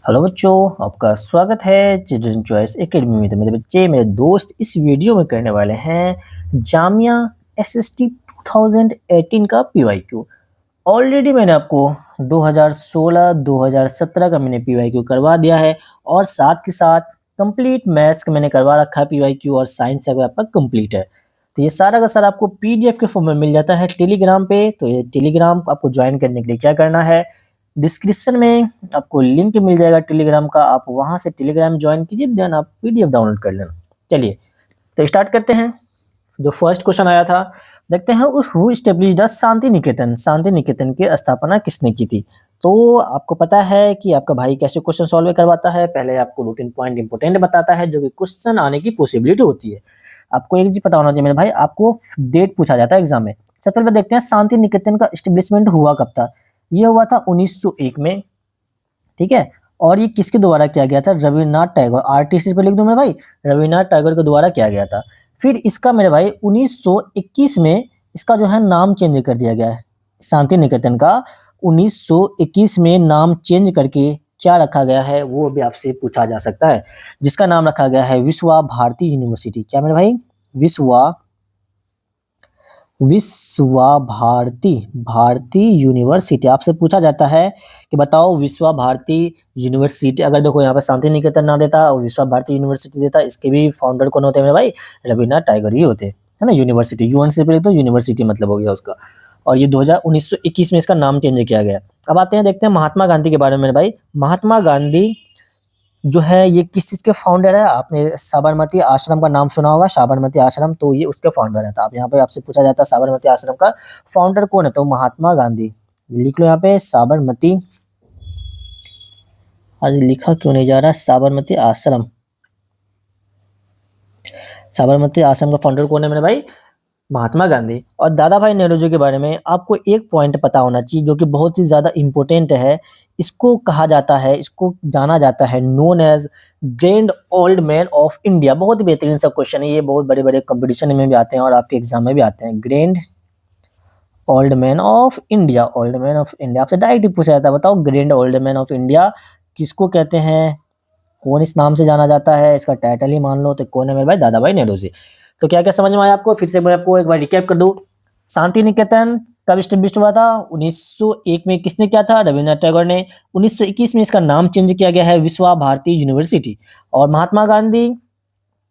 Hello बच्चों, आपका स्वागत है चिल्ड्रन चॉइस एकेडमी में। तो मेरे बच्चे, मेरे दोस्त इस वीडियो में करने वाले हैं जामिया एसएसटी 2018 का पीवाईक्यू। ऑलरेडी मैंने आपको 2016 2017 का मैंने पीवाईक्यू करवा दिया है और साथ के साथ कंप्लीट मैथ्स का मैंने करवा रखा है पीवाईक्यू, और साइंस का आपका कंप्लीट है। तो ये सारा का सारा आपको पीडीएफ के फॉर्म में मिल जाता है टेलीग्राम पे। तो ये टेलीग्राम आपको ज्वाइन करने के लिए क्या करना है, डिस्क्रिप्शन में आपको लिंक मिल जाएगा टेलीग्राम का, आप वहां से टेलीग्राम ज्वाइन कीजिए, देन आप पीडीएफ डाउनलोड कर लेना। चलिए तो स्टार्ट करते हैं। जो फर्स्ट क्वेश्चन आया था, देखते हैं who established the Shanti Niketan. Shanti Niketan की स्थापना किसने की थी? तो आपको पता है कि आपका भाई कैसे क्वेश्चन सॉल्व करवाता है। पहले आपको रूटीन पॉइंट इंपोर्टेंट बताता है जो कि क्वेश्चन आने की पॉसिबिलिटी होती है। आपको एक चीज पता होना चाहिए मेरे भाई, आपको डेट पूछा जाता है एग्जाम में। सबसे पहले देखते हैं शांति निकेतन का एस्टेब्लिशमेंट हुआ कब था। ये हुआ था 1901 में, ठीक है। और ये किसके द्वारा किया गया था? रविन्द्रनाथ टैगोर। आरटीसी पे लिख दो मेरे भाई, रविन्द्रनाथ टैगोर के द्वारा किया गया था। फिर इसका मेरे भाई 1921 में इसका जो है नाम चेंज कर दिया गया है। शांति निकेतन का 1921 में नाम चेंज करके क्या रखा गया है वो भी आपसे पूछा जा सकता है, जिसका नाम रखा गया है विश्वा भारती यूनिवर्सिटी। क्या मेरे भाई? विश्वा भारती यूनिवर्सिटी। आपसे पूछा जाता है कि बताओ विश्वा भारती यूनिवर्सिटी, अगर देखो यहाँ पे शांति निकेतन ना देता और विश्वा भारती यूनिवर्सिटी देता, इसके भी फाउंडर कौन होते हैं मेरे भाई? रविन्द्रनाथ टैगोर ही होते, है ना। यूनिवर्सिटी यूएन से पहले तो यूनिवर्सिटी मतलब हो गया उसका। और ये 1921 में इसका नाम चेंज किया गया। अब आते हैं, देखते हैं महात्मा गांधी के बारे में मेरे भाई। महात्मा गांधी जो है ये किस चीज के फाउंडर है? आपने साबरमती आश्रम का नाम सुना होगा, साबरमती आश्रम, तो ये उसके फाउंडर है। तो आप यहाँ पे आपसे पूछा जाता है साबरमती आश्रम का फाउंडर कौन है, तो महात्मा गांधी। लिख लो यहाँ पे साबरमती। आज लिखा क्यों नहीं जा रहा? साबरमती आश्रम, साबरमती आश्रम का फाउंडर कौन है मेरे भाई? महात्मा गांधी। और दादा भाई नेहरू के बारे में आपको एक पॉइंट पता होना चाहिए जो कि बहुत ही ज्यादा इंपॉर्टेंट है। इसको कहा जाता है, इसको जाना जाता है known as grand old man of India. बहुत ही बेहतरीन सा क्वेश्चन है ये, बहुत बड़े बड़े कंपटीशन में भी आते हैं और आपके एग्जाम में भी आते हैं। Grand old man of India, old man of India आपसे डायरेक्ट ही पूछा जाता है। बताओ grand old man of India किसको कहते हैं, कौन इस नाम से जाना जाता है? इसका टाइटल ही मान लो, तो कौन है मेरे भाई? दादा भाई नेहरू जी। तो क्या क्या समझ में आया आपको? फिर से मैं आपको एक बार रिकैप कर दूं। शांति निकेतन कब स्टेब्लिश हुआ था? 1901 में। किसने किया था? रविन्द्रनाथ टैगोर ने। 1921 में इसका नाम चेंज किया गया है विश्वा भारती यूनिवर्सिटी। और महात्मा गांधी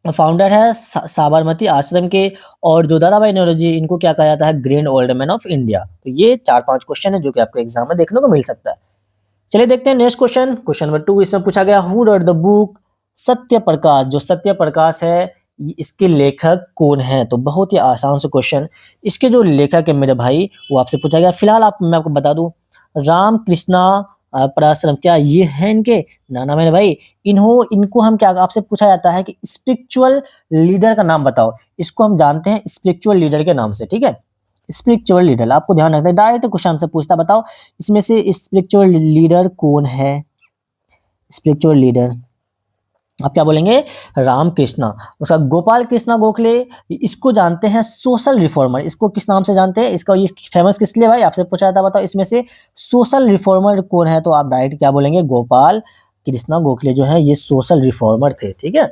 फाउंडर है साबरमती आश्रम के। और जो दादा भाई नेहरू जी, इनको क्या कहा जाता है? Grand old man of India. तो ये 4-5 क्वेश्चन है जो कि आपको एग्जाम में देखने को मिल सकता है। चलिए देखते हैं नेक्स्ट क्वेश्चन। क्वेश्चन नंबर 2 इसमें पूछा गया who wrote the book Satya Prakash. जो सत्य प्रकाश है इसके लेखक कौन है? तो बहुत ही आसान से क्वेश्चन। इसके जो लेखक है मेरे भाई वो आपसे पूछा गया। फिलहाल मैं आपको बता दूं, राम कृष्णा पराशरम। क्या ये है इनके? ना मेरे भाई, इनको हम क्या आपसे पूछा जाता है कि स्पिरिचुअल लीडर का नाम बताओ। इसको हम जानते हैं स्पिरिचुअल लीडर के नाम से, ठीक है। स्पिरिचुअल लीडर, आपको ध्यान रखना है, डायरेक्ट क्वेश्चन से पूछता, बताओ इसमें से स्पिरिचुअल लीडर कौन है? स्पिरिचुअल लीडर आप क्या बोलेंगे? राम कृष्णा। उसका गोपाल कृष्णा गोखले, इसको जानते हैं सोशल रिफॉर्मर। इसको किस नाम से जानते हैं? इसका ये फेमस किस लिए भाई? आपसे पूछा था, बताओ इसमें से सोशल रिफॉर्मर कौन है? तो आप डायरेक्ट क्या बोलेंगे? गोपाल कृष्णा गोखले जो है ये सोशल रिफॉर्मर थे, ठीक है।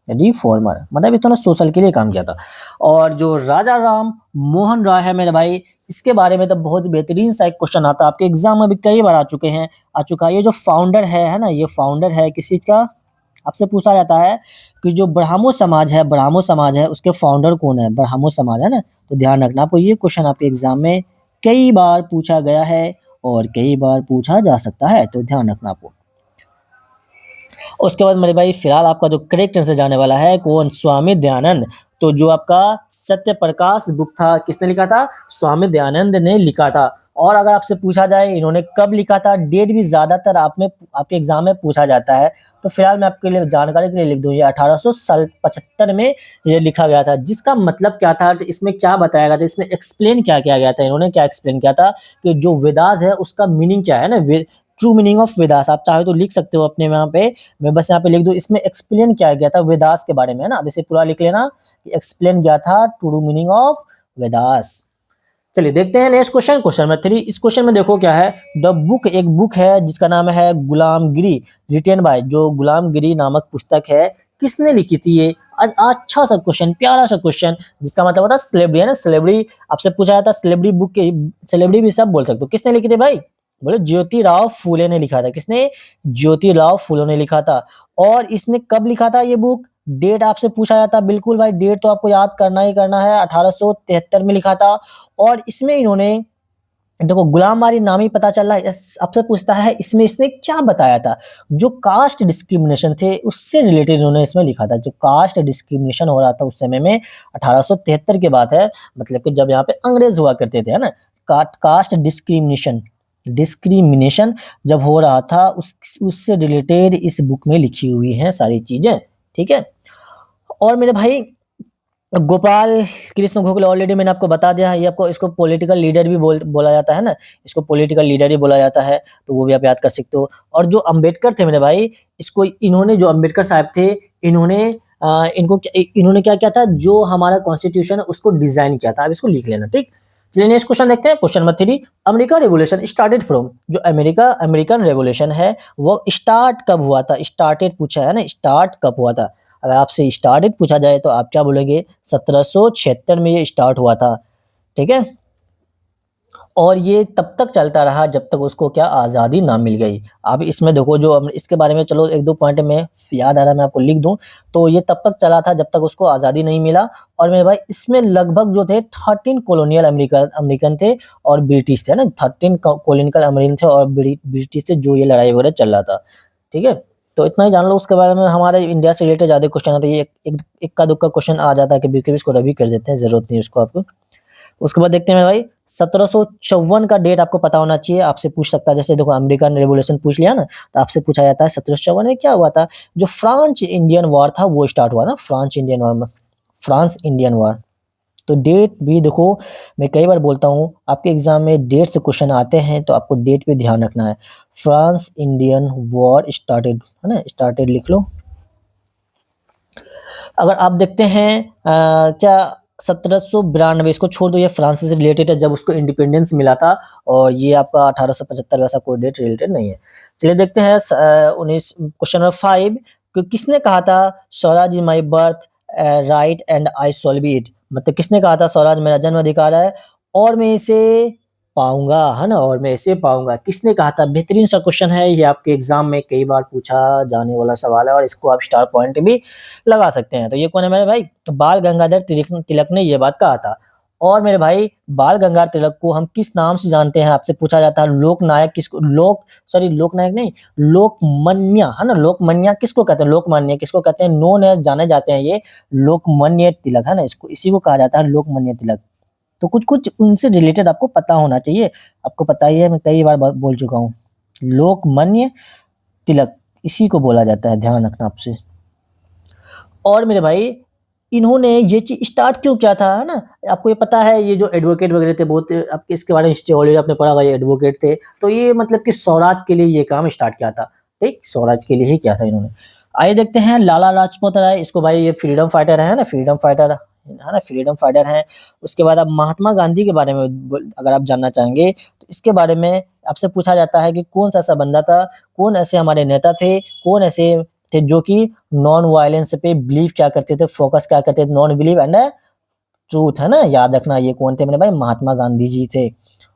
रिफॉर्मर मतलब इन्होंने सोशल के लिए काम किया था। और जो राजा राम मोहन राय है मेरे भाई, इसके बारे में तो बहुत बेहतरीन सा एक क्वेश्चन आता है आपके एग्जाम में भी, कई बार आ चुका है। ये जो फाउंडर है ना, ये फाउंडर है किसी का? आपसे पूछा जाता है कि जो ब्राह्मो समाज है उसके फाउंडर कौन है? ब्राह्मो समाज है ना। तो ध्यान रखना, आपको ये क्वेश्चन आपके एग्जाम में कई बार पूछा गया है और कई बार पूछा जा सकता है, तो ध्यान रखना आपको। उसके बाद मेरे भाई फिलहाल आपका जो करेक्ट आंसर जाने वाला है कौन? स्वामी दयानंद। तो जो आपका सत्य प्रकाश बुक था किसने लिखा था? स्वामी दयानंद ने लिखा था। और अगर आपसे पूछा जाए इन्होंने कब लिखा था, डेट भी ज्यादातर आपके एग्जाम में पूछा जाता है। तो फिलहाल मैं आपके लिए जानकारी के लिए लिख दूं, ये 1875 में ये लिखा गया था। जिसका मतलब क्या था, तो इसमें क्या बताया गया था, इसमें एक्सप्लेन क्या किया गया था, इन्होंने क्या एक्सप्लेन किया था कि जो वेदास है उसका मीनिंग क्या है ना, ट्रू मीनिंग ऑफ वेदास। आप चाहे तो लिख सकते हो अपने यहाँ पे, मैं बस यहाँ पे लिख दूं, इसमें एक्सप्लेन किया गया था वेदास के बारे में, है ना। अब इसे पूरा लिख लेना, एक्सप्लेन किया था ट्रू मीनिंग ऑफ वेदास। चलिए देखते हैं नेक्स्ट क्वेश्चन, क्वेश्चन नंबर 3। इस क्वेश्चन में देखो क्या है, द बुक, एक बुक है जिसका नाम है गुलामगिरी, रिटेन बाय, जो गुलामगिरी नामक पुस्तक है, किसने लिखी थी ये? आज अच्छा सा क्वेश्चन, प्यारा सा क्वेश्चन, जिसका मतलब होता है स्लेवरी, है ना, स्लेवरी आपसे पूछा जाता है, स्लेवरी बुक के, स्लेवरी भी सब बोल सकते हो, किसने लिखी थी भाई? बोले ज्योतिराव फूले ने लिखा था। किसने? ज्योतिराव फूले ने लिखा था। और इसने कब लिखा था ये बुक? डेट आपसे पूछा जाता है, बिल्कुल भाई डेट तो आपको याद करना ही करना है, 1873 में लिखा था। और इसमें इन्होंने, देखो गुलामगिरी नाम ही पता चल रहा है, आपसे पूछता है इसमें इसने क्या बताया था? जो कास्ट डिस्क्रिमिनेशन थे उससे रिलेटेड इन्होंने इसमें लिखा था। जो कास्ट डिस्क्रिमिनेशन हो रहा था उस समय में, 1873 की बात है, मतलब कि जब यहाँ पे अंग्रेज हुआ करते थे, है ना। कास्ट डिस्क्रिमिनेशन, डिस्क्रिमिनेशन जब हो रहा था उससे रिलेटेड इस बुक में लिखी हुई हैं सारी चीजें, ठीक है। और मेरे भाई गोपाल कृष्ण गोखले, ऑलरेडी मैंने आपको बता दिया है, ये आपको, इसको पॉलिटिकल लीडर भी बोला जाता है ना, इसको पॉलिटिकल लीडर ही बोला जाता है, तो वो भी आप याद कर सकते हो। और जो अंबेडकर थे मेरे भाई, इसको इन्होंने, जो अंबेडकर साहब थे, इन्होंने इन्होंने क्या किया था, जो हमारा कॉन्स्टिट्यूशन है उसको डिजाइन किया था। आप इसको लिख लेना, ठीक। चलिए नेक्स्ट क्वेश्चन देखते हैं, question number 3। America revolution started from, जो अमेरिकन रेवोल्यूशन है वो स्टार्ट कब हुआ था? स्टार्टेड पूछा है ना, स्टार्ट कब हुआ था? अगर आपसे स्टार्टेड पूछा जाए तो आप क्या बोलेंगे? 1776 में ये स्टार्ट हुआ था, ठीक है। और ये तब तक चलता रहा जब तक उसको क्या, आज़ादी ना मिल गई। अब इसमें देखो, जो इसके बारे में चलो एक दो पॉइंट में याद आ रहा है, मैं आपको लिख दूं। तो ये तब तक चला था जब तक उसको आज़ादी नहीं मिला। और मेरे भाई इसमें लगभग जो थे 13 कॉलोनियल अमेरिकन थे और ब्रिटिश थे ना, 13 कॉलोनियल अमेरिकन थे और ब्रिटिश थे, जो ये लड़ाई वगैरह चल रहा था, ठीक है। तो इतना ही जान लो उसके बारे में। हमारे इंडिया से रिलेटेड ज्यादा क्वेश्चन आता है, ये इक्का दुक्का क्वेश्चन आ जाता है, कभी कभी इसको रवि कर देते हैं, जरूरत नहीं उसको आपको। उसके बाद देखते हैं भाई, 1754 का डेट आपको पता होना चाहिए, आपसे पूछ सकता है। जैसे देखो अमेरिकन रेवोल्यूशन पूछ लिया ना, तो आपसे पूछा जाता है 1754 में क्या हुआ था? जो फ्रांच इंडियन वॉर था वो स्टार्ट हुआ ना, फ्रांच इंडियन वॉर में, फ्रांस इंडियन वॉर। तो डेट भी देखो, मैं कई बार बोलता हूँ आपके एग्जाम में डेट से क्वेश्चन आते हैं, तो आपको डेट पे ध्यान रखना है। फ्रांस इंडियन वॉर स्टार्टेड, है ना, स्टार्टेड लिख लो। अगर आप देखते हैं क्या 1792, इसको छोड़ दो, ये फ्रांस से रिलेटेड है, जब उसको इंडिपेंडेंस मिला था। और ये आपका 1875, वैसा कोई डेट रिलेटेड नहीं है। चलिए देखते हैं 19, क्वेश्चन नंबर 5। किसने कहा था Swaraj is my birth right and I shawl B it? मतलब किसने कहा था स्वराज मेरा जन्म अधिकार है और मैं इसे पाऊंगा, है ना, और मैं इसे पाऊंगा, किसने कहा था? बेहतरीन सा क्वेश्चन है ये, आपके एग्जाम में कई बार पूछा जाने वाला सवाल है, और इसको आप स्टार पॉइंट भी लगा सकते हैं। तो ये कौन है मेरे भाई? बाल गंगाधर तिलक ने ये बात कहा था। और मेरे भाई बाल गंगाधर तिलक को हम किस नाम से जानते हैं? आपसे पूछा जाता है। लोकनायक किसको, लोकनायक नहीं, लोकमान्य, है ना, लोकमान्य किसको कहते हैं? लोकमान्य किसको कहते हैं? नोन एज जाने जाते हैं ये लोकमान्य तिलक, है ना, इसको, इसी को कहा जाता है लोकमान्य तिलक। तो कुछ-कुछ उनसे रिलेटेड आपको पता होना चाहिए। आपको पता ही है, मैं कई बार बोल चुका हूँ। लोकमान्य तिलक इसी को बोला जाता है, ध्यान रखना आपसे। और मेरे भाई इन्होंने ये चीज़ स्टार्ट क्यों किया था, है ना? आपको ये पता है, ये जो एडवोकेट वगैरह थे, बहुत आपके इसके बारे में हिस्ट्री ऑलरेडी आपने पढ़ा होगा, ये एडवोकेट थे। तो ये मतलब कि स्वराज के लिए ये काम स्टार्ट किया था, ठीक? स्वराज के लिए ही किया था इन्होंने। आइए देखते हैं लाला लाजपत राय, इसको भाई ये फ्रीडम फाइटर है ना, फ्रीडम फाइटर, है ना, फ्रीडम फाइटर हैं। उसके बाद आप महात्मा गांधी के बारे में अगर आप जानना चाहेंगे, तो इसके बारे में आपसे पूछा जाता है कि कौन-सा ऐसा बंदा था, कौन ऐसे हमारे नेता थे, कौन ऐसे थे जो कि नॉन वायलेंस पे बिलीव क्या करते थे, फोकस क्या करते थे, नॉन बिलीव एंड ट्रूथ, है ना। याद रखना ये कौन थे मेरे भाई? महात्मा गांधी जी थे।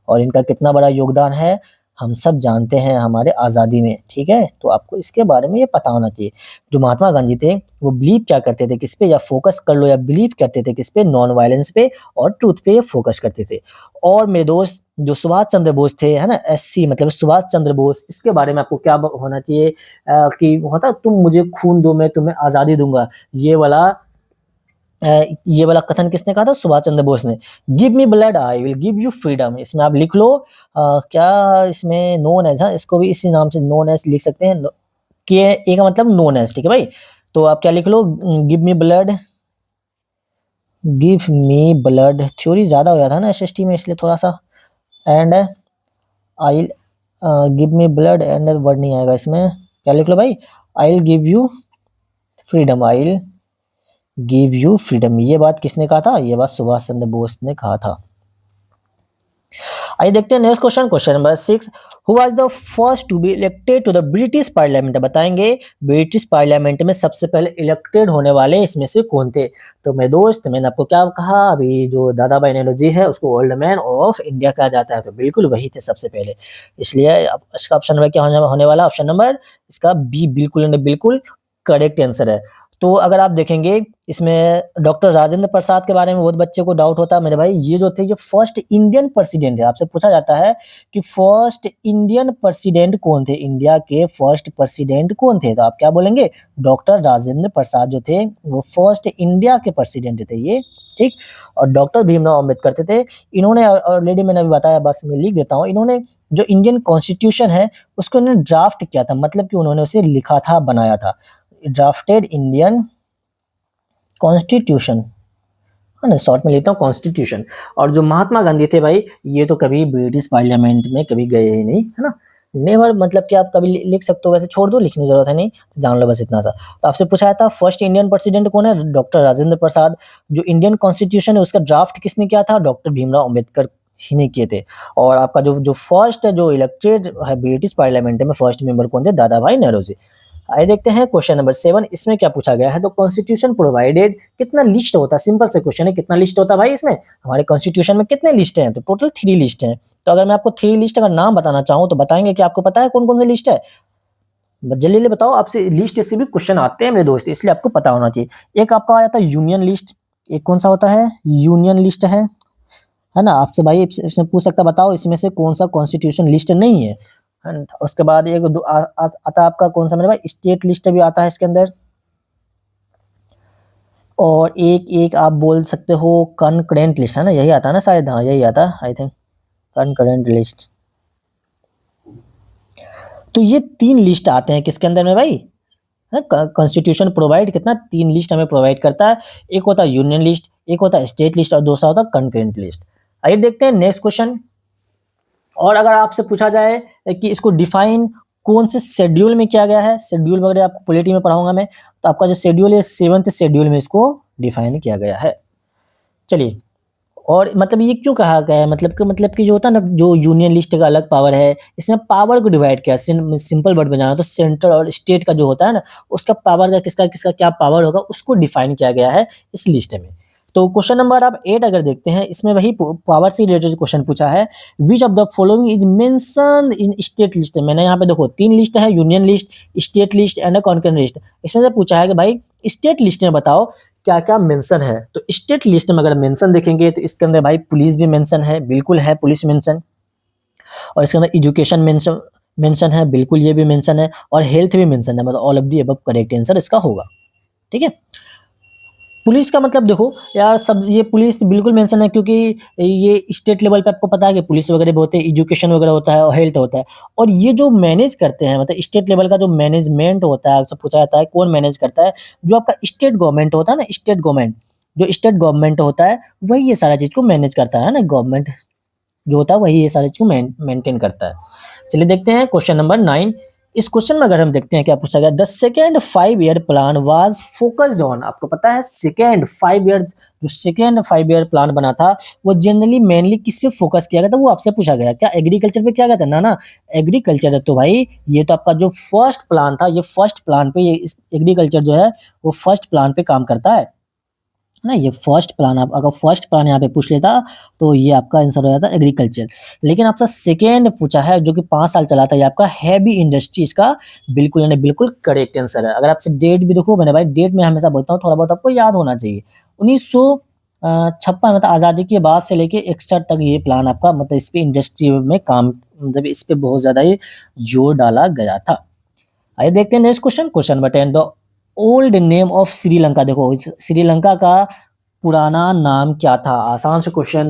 और इनका कितना बड़ा योगदान है हम सब जानते हैं हमारे आज़ादी में, ठीक है। तो आपको इसके बारे में ये पता होना चाहिए। जो महात्मा गांधी थे वो बिलीव क्या करते थे किस पे, या फोकस कर लो, या बिलीव करते थे किस पे? नॉन वायलेंस पे और ट्रूथ पे ये फोकस करते थे। और मेरे दोस्त जो सुभाष चंद्र बोस थे, है ना, एससी मतलब सुभाष चंद्र बोस, इसके बारे में आपको क्या होना चाहिए कि होता तुम मुझे खून दो मैं तुम्हें आज़ादी दूंगा, ये वाला कथन किसने कहा था? सुभाष चंद्र बोस ने। Give me blood I will give you freedom, इसमें आप लिख लो क्या इसमें नोन एज, हाँ, इसको भी इसी नाम से नोन एज लिख सकते हैं, के ए का मतलब नोन एज, ठीक है भाई। तो आप क्या लिख लो? गिव मी ब्लड, थ्योरी ज्यादा हो जाता है ना एसएसटी में, इसलिए थोड़ा सा। And I give me blood and word नहीं आएगा इसमें, क्या लिख लो भाई? I will give you freedom, I will give you freedom. ये बात किसने कहा था? ये बात सुभाष चंद्र बोस ने कहा था। आइए देखते हैं next question, question number 6। Who was the first to be elected to the British parliament? बताएंगे ब्रिटिश पार्लियामेंट में सबसे पहले इलेक्टेड होने वाले इसमें से कौन थे? तो मेरे दोस्त, मैंने आपको क्या कहा, अभी जो दादा भाई नेहरू जी है उसको ओल्ड मैन ऑफ इंडिया कहा जाता है, तो बिल्कुल वही थे सबसे पहले। इसलिए अब इसका ऑप्शन नंबर क्या होने वाला? ऑप्शन नंबर इसका बी बिल्कुल एंड बिल्कुल करेक्ट आंसर है। तो अगर आप देखेंगे इसमें डॉक्टर राजेंद्र प्रसाद के बारे में बहुत बच्चे को डाउट होता है मेरे भाई, ये जो थे ये फर्स्ट इंडियन प्रेसिडेंट है। आपसे पूछा जाता है कि फर्स्ट इंडियन प्रेसिडेंट कौन थे, इंडिया के फर्स्ट प्रेसिडेंट कौन थे, तो आप क्या बोलेंगे? डॉक्टर राजेंद्र प्रसाद जो थे वो फर्स्ट इंडिया के प्रेसिडेंट थे ये, ठीक। और डॉक्टर भीमराव अम्बेडकर थे, इन्होंने ऑलरेडी मैंने अभी बताया, बस मैं लिख देता हूँ, इन्होंने जो इंडियन कॉन्स्टिट्यूशन है उसको इन्होंने ड्राफ्ट किया था, मतलब कि उन्होंने उसे लिखा था, बनाया था। ड्राफ्टेड इंडियन कॉन्स्टिट्यूशन, है ना, शॉर्ट में लेता हूँ कॉन्स्टिट्यूशन। और जो महात्मा गांधी थे भाई, ये तो कभी ब्रिटिश पार्लियामेंट में कभी गए ही नहीं, है ना, नेवर, मतलब कि आप कभी लिख सकते हो, वैसे छोड़ दो, लिखने की जरूरत है नहीं, जान लो बस इतना सा। तो आपसे पूछा था फर्स्ट इंडियन प्रेसिडेंट कौन है? डॉक्टर राजेंद्र प्रसाद। जो इंडियन कॉन्स्टिट्यूशन है उसका ड्राफ्ट किसने किया था? डॉक्टर भीमराव अम्बेडकर ही ने किए थे। और आपका जो जो फर्स्ट जो इलेक्टेड है ब्रिटिश पार्लियामेंट में, फर्स्ट मेंबर कौन थे? दादा भाई नेहरू जी। आइए देखते हैं क्वेश्चन नंबर 7, इसमें क्या पूछा गया है? तो कॉन्स्टिट्यूशन प्रोवाइडेड, कितना लिस्ट होता है? सिंपल से क्वेश्चन है, कितना लिस्ट होता है भाई इसमें? हमारे कॉन्स्टिट्यूशन में कितने लिस्ट हैं? तो टोटल 3 लिस्ट हैं। तो अगर मैं आपको 3 लिस्ट का नाम बताना चाहूँ तो बताएंगे कि आपको पता है कौन कौन सी लिस्ट है? जल्दी जल्दी बताओ, आपसे लिस्ट से भी क्वेश्चन आते हैं मेरे दोस्त, इसलिए आपको पता होना चाहिए। एक आपका आ जाता है यूनियन लिस्ट, एक कौन सा होता है? यूनियन लिस्ट है ना। आपसे भाई इसमें पूछ सकता है बताओ इसमें से कौन सा कॉन्स्टिट्यूशन लिस्ट नहीं है ना? उसके बाद एक आता है आपका कौन सा मेरे भाई? स्टेट लिस्ट भी आता है इसके अंदर। और एक एक आप बोल सकते हो कंकरेंट लिस्ट, है ना, यही आता है ना शायद, हाँ यही आता है आई थिंक, कंकरेंट लिस्ट। तो ये 3 लिस्ट आते हैं किसके अंदर में भाई? कॉन्स्टिट्यूशन प्रोवाइड कितना 3 लिस्ट हमें प्रोवाइड करता है। एक होता है यूनियन लिस्ट, एक होता है स्टेट लिस्ट और दूसरा होता है कंकरेंट लिस्ट। आइए देखते हैं नेक्स्ट क्वेश्चन। और अगर आपसे पूछा जाए कि इसको डिफाइन कौन से शेड्यूल में किया गया है, शेड्यूल वगैरह आपको पॉलिटी में पढ़ाऊंगा मैं, तो आपका जो शेड्यूल है 7th शेड्यूल में इसको डिफाइन किया गया है। चलिए, और मतलब ये क्यों कहा गया है? मतलब कि जो होता है ना, जो यूनियन लिस्ट का अलग पावर है, इसमें पावर को डिवाइड किया। सिंपल वर्ड में जाना तो सेंट्रल और स्टेट का जो होता है ना, उसका पावर का किसका किसका क्या पावर होगा उसको डिफाइन किया गया है इस लिस्ट में। तो क्वेश्चन नंबर आप 8 अगर देखते हैं, इसमें वही पावर से रिलेटेड क्वेश्चन पूछा है। Which of the following is mentioned in state list? मैंने यहाँ पे देखो 3 लिस्ट है, union list, state list and concurrent list. इसमें से पूछा है कि भाई स्टेट लिस्ट में बताओ क्या क्या मेंशन है। तो स्टेट लिस्ट में अगर मेंशन देखेंगे तो इसके अंदर भाई पुलिस भी मेंशन है, बिल्कुल है पुलिस मेंशन। और इसके अंदर एजुकेशन मेंशन मेंशन है, बिल्कुल ये भी मेंशन है। और हेल्थ भी मेंशन है, मतलब all of the above correct answer इसका होगा, ठीक है। पुलिस का मतलब देखो यार, सब ये पुलिस बिल्कुल मेंशन है, क्योंकि ये स्टेट लेवल पे आपको पता है कि पुलिस वगैरह भी होते हैं, एजुकेशन वगैरह होता है और हेल्थ होता है। और ये जो मैनेज करते हैं, मतलब स्टेट लेवल का जो मैनेजमेंट होता है, आपसे पूछा जाता है कौन मैनेज करता है? जो आपका स्टेट गवर्नमेंट होता है ना, स्टेट गवर्नमेंट, जो स्टेट गवर्नमेंट होता है वही ये सारा चीज को मैनेज करता है ना, गवर्नमेंट जो होता है वही ये सारी चीज को मेंटेन करता है। चलिए देखते हैं क्वेश्चन नंबर 9। इस क्वेश्चन में अगर हम देखते हैं क्या पूछा गया, the second 5 year plan was focused on. आपको पता है सेकेंड 5 ईयर, जो सेकेंड 5 ईयर प्लान बना था वो जनरली मेनली किस पे फोकस किया गया था, वो आपसे पूछा गया। क्या एग्रीकल्चर पे किया गया था? ना ना, एग्रीकल्चर तो भाई ये तो आपका जो फर्स्ट प्लान था, ये फर्स्ट प्लान पे, ये एग्रीकल्चर जो है वो फर्स्ट प्लान पे काम करता है ना। ये फर्स्ट प्लान, आप अगर फर्स्ट प्लान यहाँ पे पूछ लेता तो ये आपका आंसर हो जाता एग्रीकल्चर। लेकिन आपसे सेकेंड पूछा है जो कि 5 साल चला था, ये आपका हैवी इंडस्ट्री, इसका बिल्कुल यानी बिल्कुल करेक्ट आंसर है। अगर आपसे डेट भी देखो, मैंने भाई डेट में हमेशा बोलता हूँ थोड़ा बहुत आपको याद होना चाहिए। 1956 मतलब आज़ादी के बाद से लेके 61 तक ये प्लान आपका, मतलब इस पे इंडस्ट्री में काम, मतलब इस पे बहुत ज्यादा ये जोर डाला गया था। आइए देखते हैं next question, question number 10। The old name of Sri Lanka. देखो श्रीलंका का पुराना नाम क्या था? आसान से क्वेश्चन,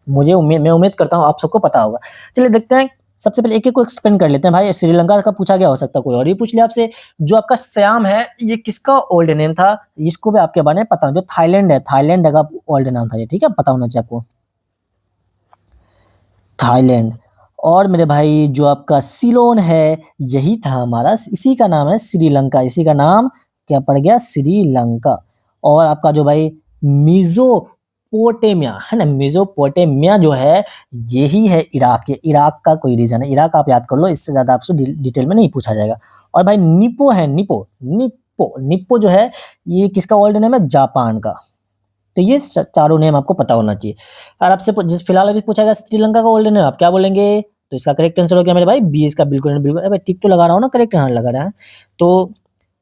मैं उम्मीद करता हूँ आप सबको पता होगा। चलिए देखते हैं, सबसे पहले एक एक को एक्सप्लेन कर लेते हैं। भाई श्रीलंका का पूछा गया, हो सकता है कोई और ही पूछ लिया आपसे। जो आपका श्याम है ये किसका ओल्ड नेम था? इसको भी आपके बारे में पता हो। जो थाईलैंड है, थाईलैंड का ओल्ड नाम था ये, ठीक है, पता होना चाहिए आपको, थाईलैंड। और मेरे भाई जो आपका सिलोन है यही था हमारा, इसी का नाम है श्रीलंका, इसी का नाम क्या पड़ गया? श्रीलंका। और आपका जो भाई मिजो मेसोपोटामिया, है ना? मेसोपोटामिया जो है, यही है इराक। ये इराक का कोई रीजन है। इराक आप याद कर लो, इससे ज़्यादा आपसे डिटेल में नहीं पूछा जाएगा। और भाई निप्पो है, निप्पो जो है, ये किसका ओल्ड नेम है? जापान का। तो ये चारों नेम आपको पता होना चाहिए। और आपसे जिस फिलहाल अभी पूछा गया श्रीलंका का ओल्ड नेम, आप क्या बोलेंगे? तो इसका करेक्ट आंसर हो गया मेरे भाई बी। इसका बिल्कुल बिल्कुल, अरे टिक तो लगा रहा हूँ ना, करेक्ट हाँ लगा रहा है। तो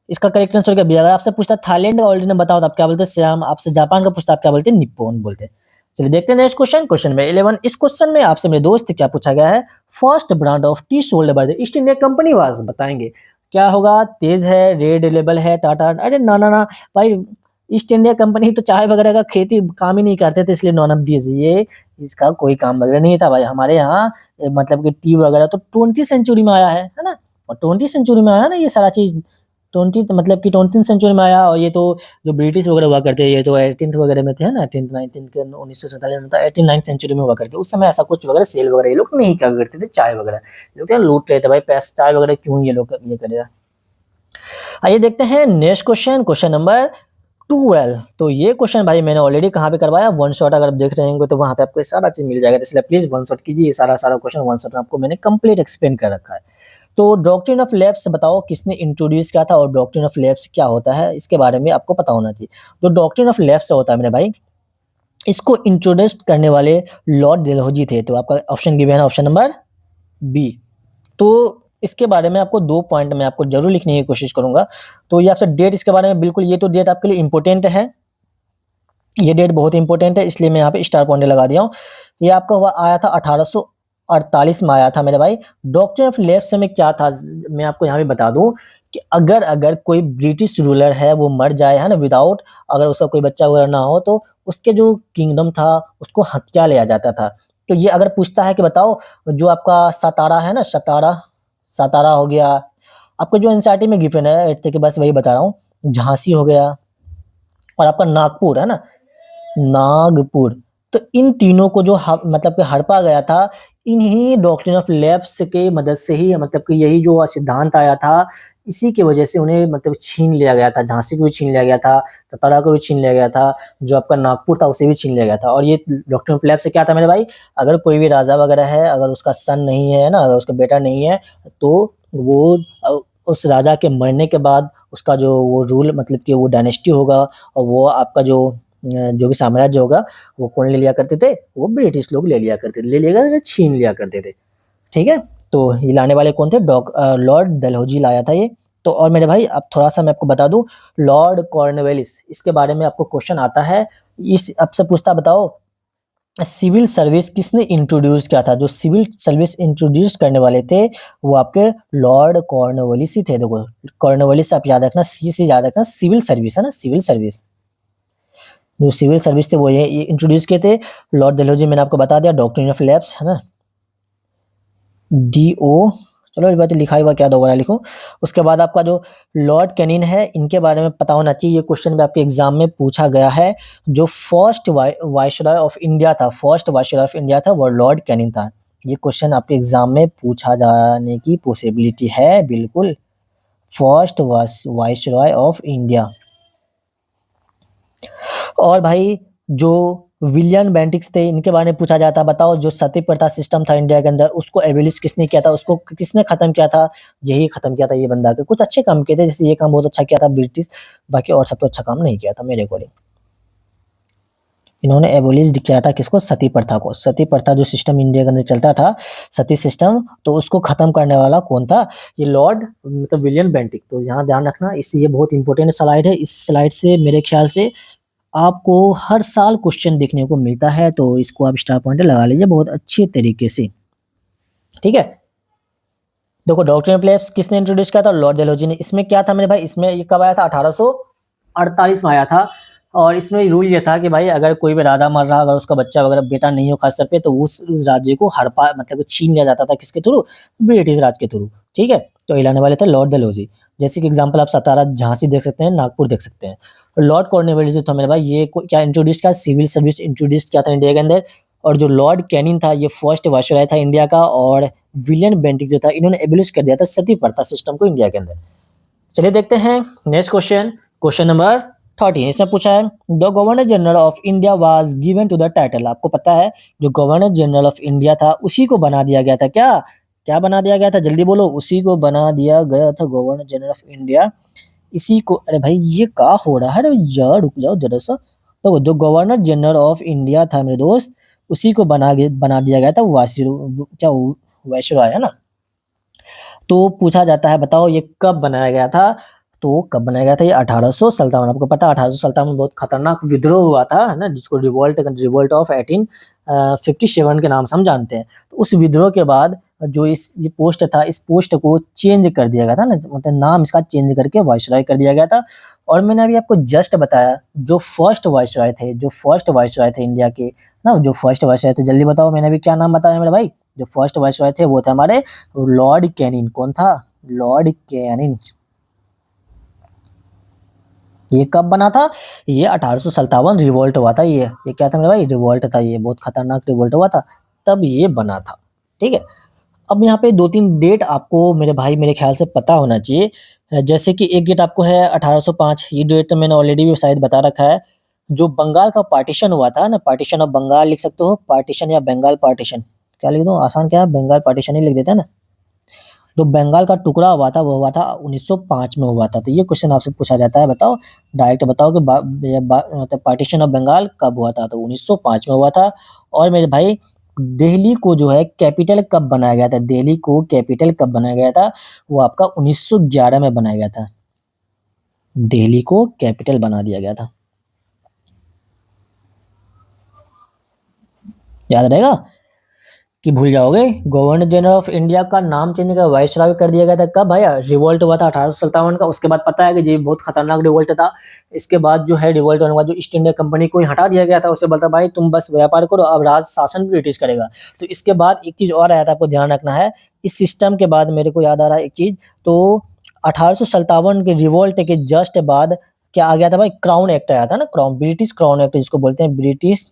इसका करेक्ट आंसर क्या बी। अगर आपसे पूछता थाईलैंड का ओल्ड नेम बताओ, तो आप क्या बोलते? श्याम। आपसे जापान का पूछता, आप क्या बोलते? निप्पॉन बोलते। चलिए देखते हैं नेक्स्ट क्वेश्चन, क्वेश्चन नंबर 11। इस क्वेश्चन में आपसे मेरे दोस्त क्या पूछा गया है? First brand of T sold by the east India company was, बताएंगे क्या होगा? तेज है, रेड लेबल है, टाटा। अरे ना ना ना भाई, ईस्ट इंडिया कंपनी तो चाय वगैरह का खेती काम ही नहीं करते थे, इसलिए नॉन ऑफ दिस ये इसका कोई काम वगैरह नहीं था भाई। हमारे यहाँ मतलब कि टी वगैरह तो 20 सेंचुरी में आया है ना? और 20 सेंचुरी में आया ना ये सारा चीज। 20 मतलब कि 20 सेंचुरी में आया। और ये तो जो ब्रिटिश वगैरह हुआ करते हैं, ये तो 18th वगैरह में थे, है ना? 18th 19th के 1947 में था, 18 9 सेंचुरी में हुआ करते। उस समय ऐसा कुछ वगैरह सेल वगैरह ये लोग नहीं क्या करते थे, चाय वगैरह। ये लोग क्या लूट रहे थे भाई पैसे, चाय वगैरह क्यों ये लोग ये करेगा। आइए देखते हैं नेक्स्ट क्वेश्चन, क्वेश्चन नंबर 12। तो ये क्वेश्चन भाई मैंने ऑलरेडी कहाँ पे करवाया, वन शॉट। अगर आप देख रहे होंगे तो वहां पे आपको सारा चीज मिल जाएगा, तो इसलिए प्लीज वन शॉट कीजिए। सारा सारा क्वेश्चन वन शॉट में आपको मैंने कंप्लीट एक्सप्लेन कर रखा है। तो डॉक्ट्रिन ऑफ लैप्स बताओ किसने इंट्रोड्यूस किया था, और डॉक्ट्रिन ऑफ लैप्स क्या होता है, इसके बारे में आपको पता होना चाहिए। जो डॉक्ट्रिन ऑफ लैप्स होता है मेरे भाई, इसको इंट्रोड्यूस करने वाले लॉर्ड डलहौजी थे। तो आपका ऑप्शन गिवन है ऑप्शन नंबर बी। तो इसके बारे में आपको 2 पॉइंट मैं आपको जरूर लिखने की कोशिश करूंगा। तो ये आपसे डेट इसके बारे में बिल्कुल, ये तो डेट आपके लिए इंपॉर्टेंट है, ये डेट बहुत इंपॉर्टेंट है, इसलिए मैं यहाँ पे स्टार पॉइंट लगा दिया हूँ। ये आपका हुआ आया था 1848 में आया था मेरे भाई। डॉक्टर ऑफ लेफ्ट में क्या था, मैं आपको यहाँ पे बता दूं कि अगर अगर कोई ब्रिटिश रूलर है वो मर जाए, है ना, विदाउट, अगर उसका कोई बच्चा वगैरह ना हो, तो उसके जो किंगडम था उसको हत्या लिया जाता था। तो ये अगर पूछता है कि बताओ जो आपका सतारा है ना, सतारा, सतारा हो गया, आपको जो एनसीईआरटी में गिवन है 8th के, बस वही बता रहा हूँ। झांसी हो गया, और आपका नागपुर है ना, नागपुर। तो इन तीनों को जो मतलब कि हड़पा गया था, इन्हीं डॉक्ट्रिन ऑफ लैप्स के मदद से ही, मतलब कि यही जो सिद्धांत आया था, इसी की वजह से उन्हें मतलब छीन लिया गया था। झांसी को भी छीन लिया गया था, सतारा को भी छीन लिया गया था, जो आपका नागपुर था उसे भी छीन लिया गया था। और ये डॉक्ट्रिन ऑफ लैप्स से क्या था मेरे भाई, अगर कोई भी राजा वगैरह है, अगर उसका सन नहीं है ना, अगर उसका बेटा नहीं है, तो वो उस राजा के मरने के बाद उसका जो वो रूल, मतलब कि वो डायनेस्टी होगा, और वो आपका जो भी साम्राज्य होगा, वो कौन ले लिया करते थे? वो ब्रिटिश लोग ले लिया करते थे, ले लिया करते थे, छीन लिया करते थे। ठीक है, तो ये लाने वाले कौन थे? लॉर्ड डलहौजी लाया था ये। तो और मेरे भाई अब थोड़ा सा मैं आपको बता दूं, लॉर्ड कॉर्नवेलिस, इसके बारे में आपको क्वेश्चन आता है। इस आपसे पूछता, बताओ सिविल सर्विस किसने इंट्रोड्यूस किया था? जो सिविल सर्विस इंट्रोड्यूस करने वाले थे वो आपके लॉर्ड कॉर्नवालिस ही थे। देखो कॉर्नवालिस आप याद रखना, सी से याद रखना, सिविल सर्विस है ना, सिविल सर्विस। जो सिविल सर्विस थे वो ये इंट्रोड्यूस किए थे लॉर्ड डलहौजी। मैंने आपको बता दिया डॉक्ट्रिन ऑफ लैप्स, है ना, डीओ। चलो इस बात लिखा हुआ क्या दोबारा लिखूं। उसके बाद आपका जो लॉर्ड कैनिन है, इनके बारे में पता होना चाहिए। ये क्वेश्चन भी आपके एग्जाम में पूछा गया है। जो फर्स्ट वाइसरॉय ऑफ इंडिया था, फर्स्ट वाइसरॉय ऑफ इंडिया था, वो लॉर्ड कैनिन था। ये क्वेश्चन आपके एग्जाम में पूछा जाने की पॉसिबिलिटी है बिल्कुल। First viceroy of India. और भाई जो विलियम बेंटिक्स थे, इनके बारे में पूछा जाता है। बताओ जो सती प्रथा सिस्टम था इंडिया के अंदर, उसको एबोलिश किसने किया था, उसको किसने खत्म किया था? यही खत्म किया था ये बंदा। के कुछ अच्छे काम किए थे, जैसे ये काम बहुत अच्छा किया था ब्रिटिश, बाकी और सब तो अच्छा काम नहीं किया था मेरे अकॉर्डिंग। इन्होंने एबोलिश किया था किसको? सती प्रथा को। सती प्रथा जो सिस्टम इंडिया के अंदर चलता था, सती सिस्टम, तो उसको खत्म करने वाला कौन था? ये लॉर्ड, मतलब विलियम बेंटिक। तो यहाँ ध्यान रखना, इससे ये बहुत इंपॉर्टेंट स्लाइड है। इस स्लाइड से मेरे ख्याल से आपको हर साल क्वेश्चन देखने को मिलता है, तो इसको आप स्टार पॉइंटर लगा लीजिए बहुत अच्छे तरीके से। ठीक है, देखो डॉक्ट्रिन ऑफ लैप्स किसने इंट्रोड्यूस किया था? लॉर्ड डलहौजी ने। इसमें क्या था मेरे भाई, इसमें ये कब आया था? 1848 में आया था। और इसमें रूल ये था कि भाई अगर कोई भी राजा मर रहा, अगर उसका बच्चा वगैरह बेटा नहीं हो खास तौर पे, तो उस राज्य को हड़पा, मतलब छीन लिया जाता था किसके थ्रू? ब्रिटिश राज के थ्रू। ठीक है, तो ये लाने वाले थे लॉर्ड डलहौजी। जैसे कि एग्जांपल आप सतारा, झांसी देख सकते हैं, नागपुर देख सकते हैं। लॉर्ड कॉर्नवालिस जो था मेरे भाई, ये क्या इंट्रोड्यूस किया? सिविल सर्विस इंट्रोड्यूस किया था इंडिया के अंदर। और जो लॉर्ड कैनिन था, ये फर्स्ट वायसराय था इंडिया का। और विलियम बेंटिक जो था, इन्होंने एबोलिश कर दिया था सती प्रथा सिस्टम को इंडिया के अंदर। चलिए देखते हैं नेक्स्ट क्वेश्चन, क्वेश्चन नंबर 13 इसमें पूछा है the governor general of India was given to the title. आपको पता है जो गवर्नर जनरल ऑफ इंडिया था उसी को बना दिया गया था क्या? क्या बना दिया गया था? जल्दी बोलो। उसी को बना दिया गया था गवर्नर जनरल ऑफ इंडिया। इसी को अरे भाई ये क्या हो रहा है? अरे यार रुक जाओ जरा सा। तो जो गवर्नर जनरल ऑफ इंडिया था मेरे दोस्त, उसी को बना दिया गया था वायसरॉय है ना। तो पूछा जाता है बताओ ये कब बनाया गया था? तो कब बनाया गया था ये 1857। आपको पता है 1857 में बहुत खतरनाक विद्रोह हुआ था है ना, जिसको रिवोल्ट ऑफ 1857 के नाम से हम जानते हैं। तो उस विद्रोह के बाद जो ये पोस्ट था, इस पोस्ट को चेंज कर दिया गया था ना, मतलब नाम इसका चेंज करके वायसरॉय कर दिया गया था। और मैंने अभी आपको जस्ट बताया जो फर्स्ट वायसरॉय थे इंडिया के ना, जो फर्स्ट वायसरॉय थे, जल्दी बताओ मैंने अभी क्या नाम बताया मेरे भाई? जो फर्स्ट वायसरॉय थे वो थे हमारे लॉर्ड कैनिंग। कौन था? Lord Canning. ये कब बना था? ये 1857 रिवोल्ट हुआ था। ये क्या था मेरे भाई? रिवोल्ट था। ये बहुत खतरनाक रिवोल्ट हुआ था, तब ये बना था। ठीक है। अब यहाँ पे 2-3 डेट आपको मेरे भाई मेरे ख्याल से पता होना चाहिए। जैसे कि एक डेट आपको है 1805। ये डेट तो मैंने ऑलरेडी भी शायद बता रखा है। जो बंगाल का पार्टीशन हुआ था ना, पार्टीशन ऑफ बंगाल लिख सकते हो, पार्टीशन या बंगाल पार्टीशन, क्या लिख दूं? आसान क्या है, बंगाल पार्टीशन ही लिख देते हैं ना। जो बंगाल का टुकड़ा हुआ था वो हुआ था 1905 में हुआ था। तो ये क्वेश्चन आपसे पूछा जाता है, बताओ डायरेक्ट बताओ कि मतलब पार्टीशन ऑफ बंगाल कब हुआ था? तो 1905 में हुआ था। और मेरे भाई दिल्ली को जो है कैपिटल कब बनाया गया था? दिल्ली को कैपिटल कब बनाया गया था? वो आपका 1911 में बनाया गया था। दिल्ली को कैपिटल बना दिया गया था। याद रहेगा कि भूल जाओगे? गवर्नर जनरल ऑफ इंडिया का नाम चेंज कर वायसराय कर दिया गया था कब भाई? रिवोल्ट हुआ था 1857 का। उसके बाद पता है कि ये बहुत खतरनाक रिवोल्ट था। इसके बाद जो है रिवोल्ट होने के बाद जो ईस्ट इंडिया कंपनी को ही हटा दिया गया था। उसे बोलता भाई तुम बस व्यापार करो, अब राज शासन ब्रिटिश करेगा। तो इसके बाद एक चीज और आया था, आपको ध्यान रखना है। इस सिस्टम के बाद मेरे को याद आ रहा है एक चीज। तो 1857 के रिवोल्ट के जस्ट बाद क्या आ गया था भाई? क्राउन एक्ट आया था ना, क्राउन ब्रिटिश क्राउन एक्ट जिसको बोलते हैं, ब्रिटिश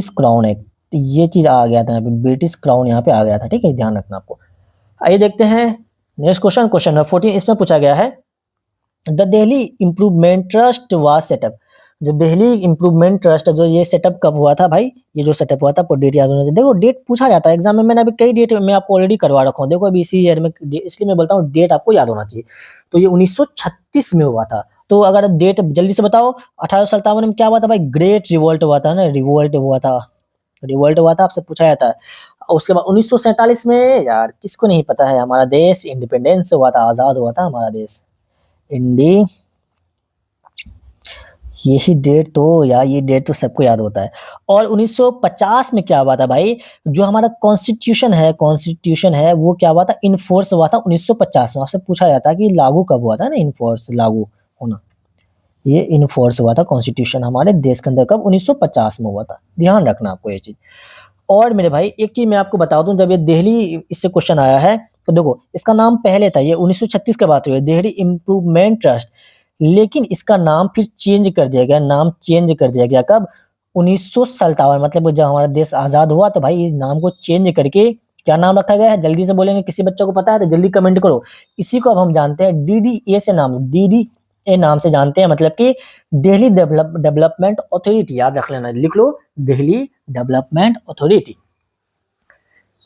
क्राउन एक्ट। ये चीज आ गया था यहाँ पे, ब्रिटिश क्राउन यहाँ पे आ गया था। ठीक है, ध्यान रखना आपको। आइए देखते हैं नेक्स्ट क्वेश्चन। क्वेश्चन नंबर 14 इसमें पूछा गया है the Delhi improvement trust was setup. जो दिल्ली इम्प्रूवमेंट ट्रस्ट जो ये सेटअप कब हुआ था भाई? ये जो सेटअप हुआ था आपको डेट याद होना चाहिए। देखो डेट पूछा जाता है एग्जाम में, मैंने अभी कई डेट मैं आपको ऑलरेडी करवा रखा हूँ। देखो अभी इसी ईयर में, इसलिए मैं बोलता हूँ डेट आपको याद होना चाहिए। तो ये 1936 में हुआ था। तो अगर डेट जल्दी से बताओ, 1857 में क्या हुआ था भाई? ग्रेट रिवोल्ट हुआ था ना, रिवोल्ट हुआ था, आपसे पूछा जाता है। उसके बाद 1947 में, यार किसको नहीं पता है, हमारा देश इंडिपेंडेंस हुआ था, आजाद हुआ था हमारा देश। इंडी यही डेट तो, यार ये डेट तो सबको याद होता है। और 1950 में क्या हुआ था भाई? जो हमारा कॉन्स्टिट्यूशन है वो क्या हुआ था? इनफोर्स हुआ था 1950 में। आपसे पूछा जाता है कि लागू कब हुआ था ना, इनफोर्स लागू होना। ये इनफोर्स हुआ था कॉन्स्टिट्यूशन हमारे देश के अंदर कब? 1950 में हुआ था। ध्यान रखना आपको ये चीज। और मेरे भाई एक चीज मैं आपको बता दूं, जब ये दिल्ली इससे क्वेश्चन आया है तो देखो इसका नाम पहले था, ये 1936 की बात हुई है, दिल्ली इम्प्रूवमेंट ट्रस्ट। लेकिन इसका नाम फिर चेंज कर दिया गया, नाम चेंज कर दिया गया कब? 1957, मतलब जब हमारा देश आजाद हुआ तो भाई इस नाम को चेंज करके क्या नाम रखा गया है? जल्दी से बोलेंगे, किसी बच्चों को पता है तो जल्दी कमेंट करो। इसी को अब हम जानते हैं डीडीए से, नाम डीडीए नाम से जानते हैं, मतलब कि दिल्ली डेवलपमेंट अथॉरिटी। याद रख लेना, लिख लो, दिल्ली डेवलपमेंट अथॉरिटी।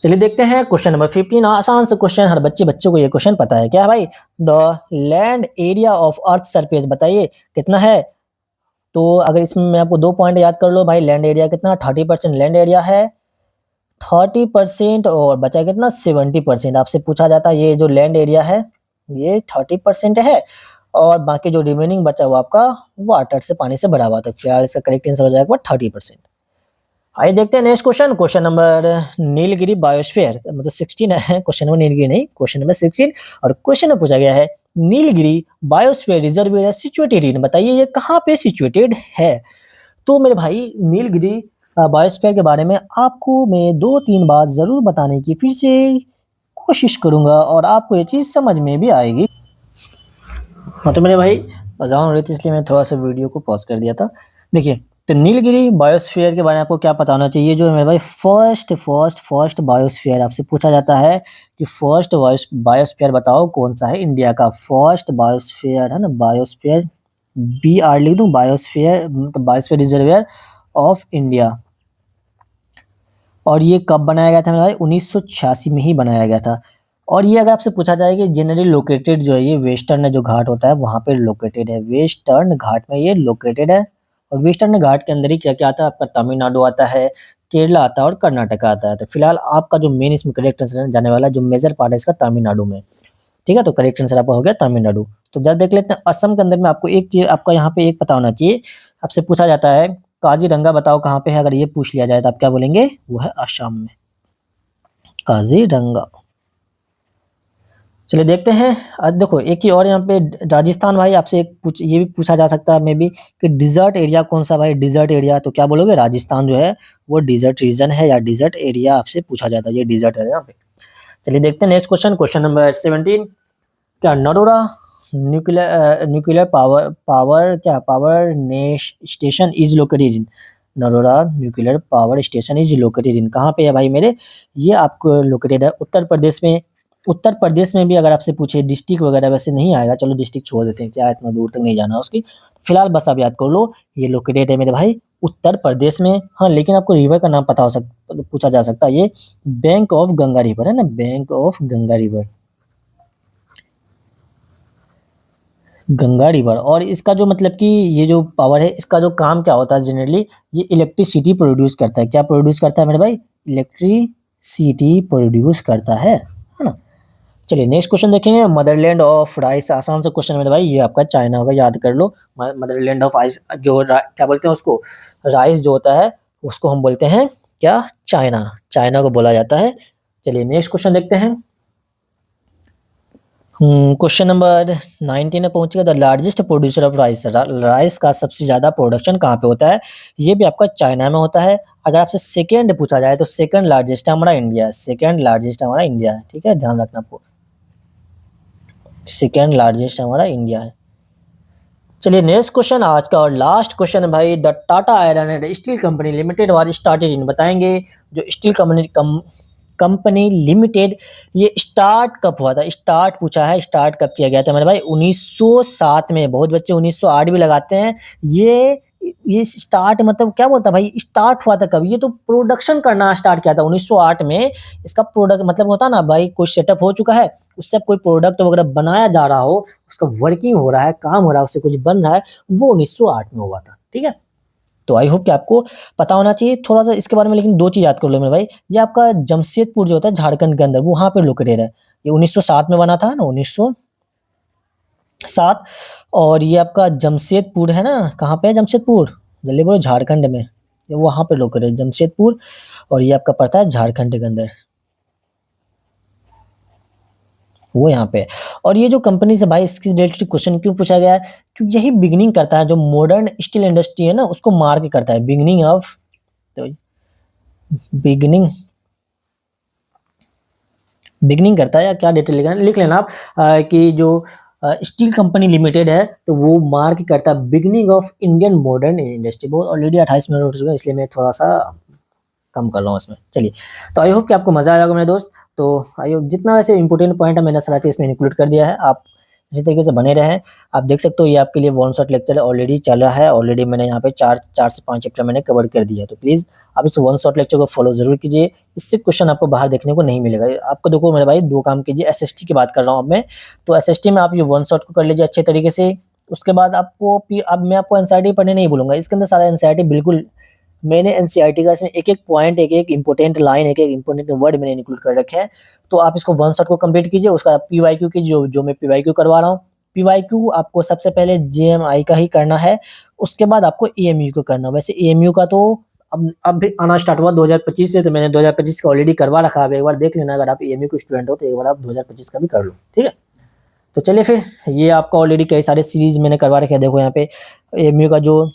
चलिए देखते हैं क्वेश्चन नंबर 15। आसान से क्वेश्चन, हर बच्चे को ये क्वेश्चन पता है। क्या है भाई? The land area of earth surface बताइए कितना है? तो अगर इसमें मैं आपको 2 पॉइंट याद कर लो भाई, लैंड एरिया कितना? 30% लैंड एरिया है, 30%, और बचा कितना? 70%। आपसे पूछा जाता है ये जो लैंड एरिया है ये 30% है, और बाकी जो रिमेनिंग बचा हुआ आपका वाटर से, पानी से भरा हुआ था। फिलहाल इसका करेक्ट आंसर हो जाएगा 30%। आइए देखते हैं next question. Question number Nilgiri biosphere, मतलब 16 है क्वेश्चन नंबर, नीलगिरी नहीं, क्वेश्चन नंबर 16। और क्वेश्चन में पूछा गया है Nilgiri biosphere reserve area situated in, बताइए ये कहाँ पे सिचुएटेड है? तो मेरे भाई नीलगिरी बायोस्फीयर के बारे में आपको मैं 2-3 बात जरूर बताने की फिर से कोशिश करूंगा, और आपको ये चीज समझ में भी आएगी। हाँ तो मेरे भाई अजान हो रही थी, इसलिए मैं थोड़ा सा वीडियो को पॉज कर दिया था। देखिए तो नीलगिरी बायोस्फीयर के बारे में आपको क्या पता होना चाहिए? जो है मेरे भाई फर्स्ट बायोस्फीयर आपसे पूछा जाता है कि फर्स्ट बायोस्फीयर बताओ कौन-सा है इंडिया का? फर्स्ट बायोस्फीयर है ना, बायोस्फीयर BR लिख दूँ बायोस्फीयर मतलब बायोस्फीयर रिजर्वियर ऑफ इंडिया। और ये कब बनाया गया था मेरे भाई? 1986 में ही बनाया गया था। और ये अगर आपसे पूछा जाए कि जनरली लोकेटेड जो है ये वेस्टर्न जो घाट होता है वहाँ पे लोकेटेड है। वेस्टर्न घाट में ये लोकेटेड है और वेस्टर्न घाट के अंदर ही क्या-क्या आता है आपका तमिलनाडु आता है, केरला आता है और कर्नाटक आता है। तो फिलहाल आपका जो मेन इसमें करेक्ट आंसर जाने वाला है जो मेजर पार्ट है इसका तमिलनाडु में। ठीक है? तो करेक्ट आंसर आपका हो गया तमिलनाडु। तो ज़रा देख लेते हैं असम के अंदर में आपको एक चीज़ आपका यहाँ पे एक पता होना चाहिए। आपसे पूछा जाता है काज़ीरंगा बताओ कहाँ पे है? अगर ये पूछ लिया जाए तो आप क्या बोलेंगे? वो है असम में, काज़ीरंगा। चलिए देखते हैं देखो एक चीज़ और यहाँ पे राजस्थान भाई आपसे एक पूछ ये भी पूछा जा सकता है मे बी कि डिज़र्ट एरिया कौन-सा भाई? डिज़र्ट एरिया तो क्या बोलोगे? राजस्थान जो है वो डिज़र्ट रीजन है या डिज़र्ट एरिया आपसे पूछा जाता है, ये डिज़र्ट है यहाँ पे। चलिए देखते हैं नेक्स्ट क्वेश्चन, क्वेश्चन नंबर 17 क्या Narora nuclear power station is located in Narora nuclear power station is located in कहाँ पे है भाई मेरे? ये आपको लोकेटेड है उत्तर प्रदेश में। उत्तर प्रदेश में भी अगर आपसे पूछे डिस्ट्रिक्ट वगैरह वैसे नहीं आएगा, चलो डिस्ट्रिक्ट छोड़ देते हैं, क्या इतना दूर तक नहीं जाना उसकी। फिलहाल बस आप याद कर लो, ये लोकेटेड है मेरे भाई उत्तर प्रदेश में। हाँ, लेकिन आपको रिवर का नाम पता हो पूछा जा सकता है, ये बैंक ऑफ गंगा रिवर है ना, bank of Ganga river. Ganga river और इसका जो मतलब कि ये जो पावर है इसका जो काम क्या होता है जनरली ये इलेक्ट्रिसिटी प्रोड्यूस करता है। क्या प्रोड्यूस करता है मेरे भाई? इलेक्ट्रिसिटी प्रोड्यूस करता है ना? चलिए नेक्स्ट क्वेश्चन देखेंगे मदरलैंड ऑफ राइस। आसान सा क्वेश्चन मेरे भाई, ये आपका चाइना होगा, याद कर लो। मदरलैंड ऑफ राइस जो क्या बोलते हैं उसको? राइस जो होता है उसको हम बोलते हैं क्या? चाइना। चाइना को बोला जाता है। चलिए नेक्स्ट क्वेश्चन देखते हैं। क्वेश्चन नंबर 19 में पहुँच गया। The largest producer of rice, rice का सबसे ज़्यादा प्रोडक्शन कहाँ पे होता है? ये भी आपका चाइना में होता है। अगर आपसे सेकंड पूछा जाए तो सेकंड लार्जेस्ट हमारा इंडिया है, सेकंड लार्जेस्ट हमारा इंडिया है, ठीक है? ध्यान रखना आपको, सेकंड लार्जेस्ट हमारा इंडिया है। चलिए नेक्स्ट क्वेश्चन आज का और लास्ट क्वेश्चन है भाई। The Tata iron and steel company limited was started in, बताएंगे जो स्टील कंपनी लिमिटेड ये स्टार्ट कब हुआ था? स्टार्ट पूछा है, स्टार्ट कब किया गया था मेरे भाई? 1907 में। बहुत बच्चे 1908 भी लगाते हैं। ये स्टार्ट मतलब क्या बोलता है भाई? स्टार्ट हुआ था कब? ये तो प्रोडक्शन करना स्टार्ट किया था 1908 में। इसका प्रोडक्ट मतलब होता है ना भाई कोई सेटअप हो चुका है, उससे कोई प्रोडक्ट वगैरह बनाया जा रहा हो, उसका वर्किंग हो रहा है, काम हो रहा है, उससे कुछ बन रहा है, वो 1908 में हुआ था, ठीक है? तो आई होप कि आपको पता होना चाहिए थोड़ा-सा इसके बारे में, लेकिन 2 चीज़ याद कर लो मेरे भाई। ये आपका जमशेदपुर जो होता है झारखंड के अंदर, वो वहाँ पे लोकेटेड है। ये 1907 में बना था ना, 1907। और ये आपका जमशेदपुर है ना, कहाँ पे है जमशेदपुर? जल्दी बोलो, झारखंड में। ये वहाँ पे लोकेटेड है जमशेदपुर और ये आपका पड़ता है झारखंड के अंदर। वो यहाँ पे है। और ये जो कंपनी से भाई इसके रिलेटेड क्वेश्चन क्यों पूछा गया है? क्योंकि यही बिगिनिंग करता है, जो मॉडर्न स्टील इंडस्ट्री है ना उसको मार्क करता है। बिगिनिंग ऑफ तो बिगिनिंग बिगिनिंग करता है या क्या डिटेल लिख लेना आप कि जो स्टील कंपनी लिमिटेड है तो वो मार्क करता है beginning of Indian modern industry. बहुत ऑलरेडी 28 मिनट हो चुका है इसलिए मैं थोड़ा सा कम कर रहा हूँ इसमें। चलिए, तो आई होप कि आपको मज़ा आया होगा मेरे दोस्त। तो आई होप जितना वैसे इंपॉर्टेंट पॉइंट है मैंने सारा चीज़ इसमें इंक्लूड कर दिया है। आप इसी तरीके से बने रहें। आप देख सकते हो ये आपके लिए वन शॉट लेक्चर ऑलरेडी चल रहा है। ऑलरेडी मैंने यहाँ पे 4 से 5 चैप्टर मैंने कवर कर दिया है। तो प्लीज़ आप इस वन शॉट लेक्चर को फॉलो ज़रूर कीजिए। इससे क्वेश्चन आपको बाहर देखने को नहीं मिलेगा। आपको देखो मेरे भाई 2 काम कीजिए, एसएसटी की बात कर रहा हूँ अब मैं। तो एसएसटी में आप ये वन शॉट को कर लीजिए अच्छे तरीके से। उसके बाद आपको अब मैं आपको एनसीईआरटी पढ़ने नहीं बोलूँगा। इसके अंदर सारा एनसीईआरटी बिल्कुल मैंने एनसीईआरटी का इसमें एक-एक पॉइंट, एक-एक इम्पोर्टेंट लाइन, एक-एक इम्पोर्टेंट वर्ड मैंने इंक्लूड कर रखे हैं। तो आप इसको वन शॉट को कंप्लीट कीजिए। उसका पीवाईक्यू की जो मैं पीवाईक्यू करवा रहा हूँ। पीवाईक्यू आपको सबसे पहले जेएमआई का ही करना है, उसके बाद आपको एएमयू को करना है। वैसे एएमयू का तो अब भी आना स्टार्ट हुआ 2025 से, तो मैंने 2025 का ऑलरेडी करवा रखा है। अब एक बार देख लेना, अगर आप एएमयू के स्टूडेंट हो तो एक बार आप 2025 का भी कर लो, ठीक है? तो चलिए फिर, ये आपका ऑलरेडी कई सारे सीरीज़ मैंने करवा रखे हैं। देखो यहाँ पे एएमयू का जो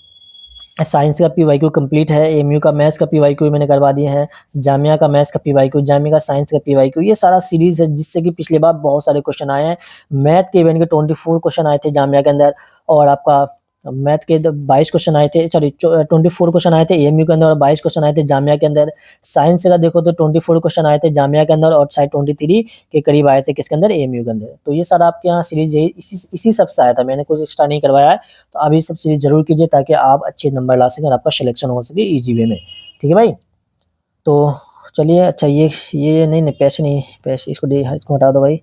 साइंस का पीवाईक्यू कंप्लीट है, एएमयू का मैथ्स का पीवाईक्यू मैंने करवा दिए हैं, जामिया का मैथ्स का पीवाईक्यू, जामिया का साइंस का पीवाईक्यू, ये सारा सीरीज़ है जिससे कि पिछली बार बहुत सारे क्वेश्चन आए हैं। मैथ के इवन के 24 क्वेश्चन आए थे जामिया के अंदर। और आपका मैथ के 22 क्वेश्चन आए थे, सॉरी 24 क्वेश्चन आए थे एएमयू के अंदर और 22 क्वेश्चन आए थे जामिया के अंदर। साइंस का देखो तो 24 क्वेश्चन आए थे जामिया के अंदर और शायद 23 के करीब आए थे किसके अंदर, एएमयू के अंदर। तो ये सारा आपके यहाँ सीरीज़ यही इसी सब से आया था, मैंने कुछ एक्स्ट्रा नहीं करवाया है। तो आप ये सब सीरीज़ ज़रूर कीजिए ताकि आप अच्छे नंबर ला सकें और आपका सिलेक्शन हो सके ईज़ी वे में। ठीक है भाई? तो चलिए अच्छा ये नहीं, नहीं पैसे नहीं, पैसे इसको हटा दो भाई।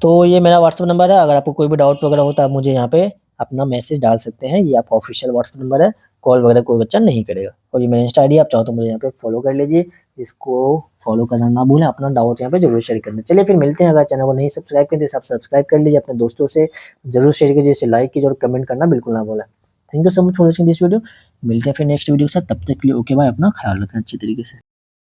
तो ये मेरा व्हाट्सएप नंबर है, अगर आपको कोई भी डाउट वगैरह हो तो आप मुझे यहाँ पे अपना मैसेज डाल सकते हैं। ये आपका ऑफिशियल व्हाट्सएप नंबर है, कॉल वगैरह कोई बच्चा नहीं करेगा। और ये मेरा इंस्टा आईडी है, आप चाहो तो मुझे यहाँ पे फॉलो कर लीजिए। इसको फॉलो करना ना भूलें, अपना डाउट यहाँ पे ज़रूर शेयर करना। चलिए फिर मिलते हैं, अगर चैनल को नहीं सब्सक्राइब किए तो आप सब्सक्राइब कर लीजिए, अपने दोस्तों से ज़रूर शेयर कीजिए, इसे लाइक कीजिए और कमेंट करना बिल्कुल ना भूलें। Thank you so much for watching this video. मिलते हैं फिर नेक्स्ट वीडियो के साथ, तब तक के लिए ओके बाय, अपना ख्याल रखें अच्छी तरीके से।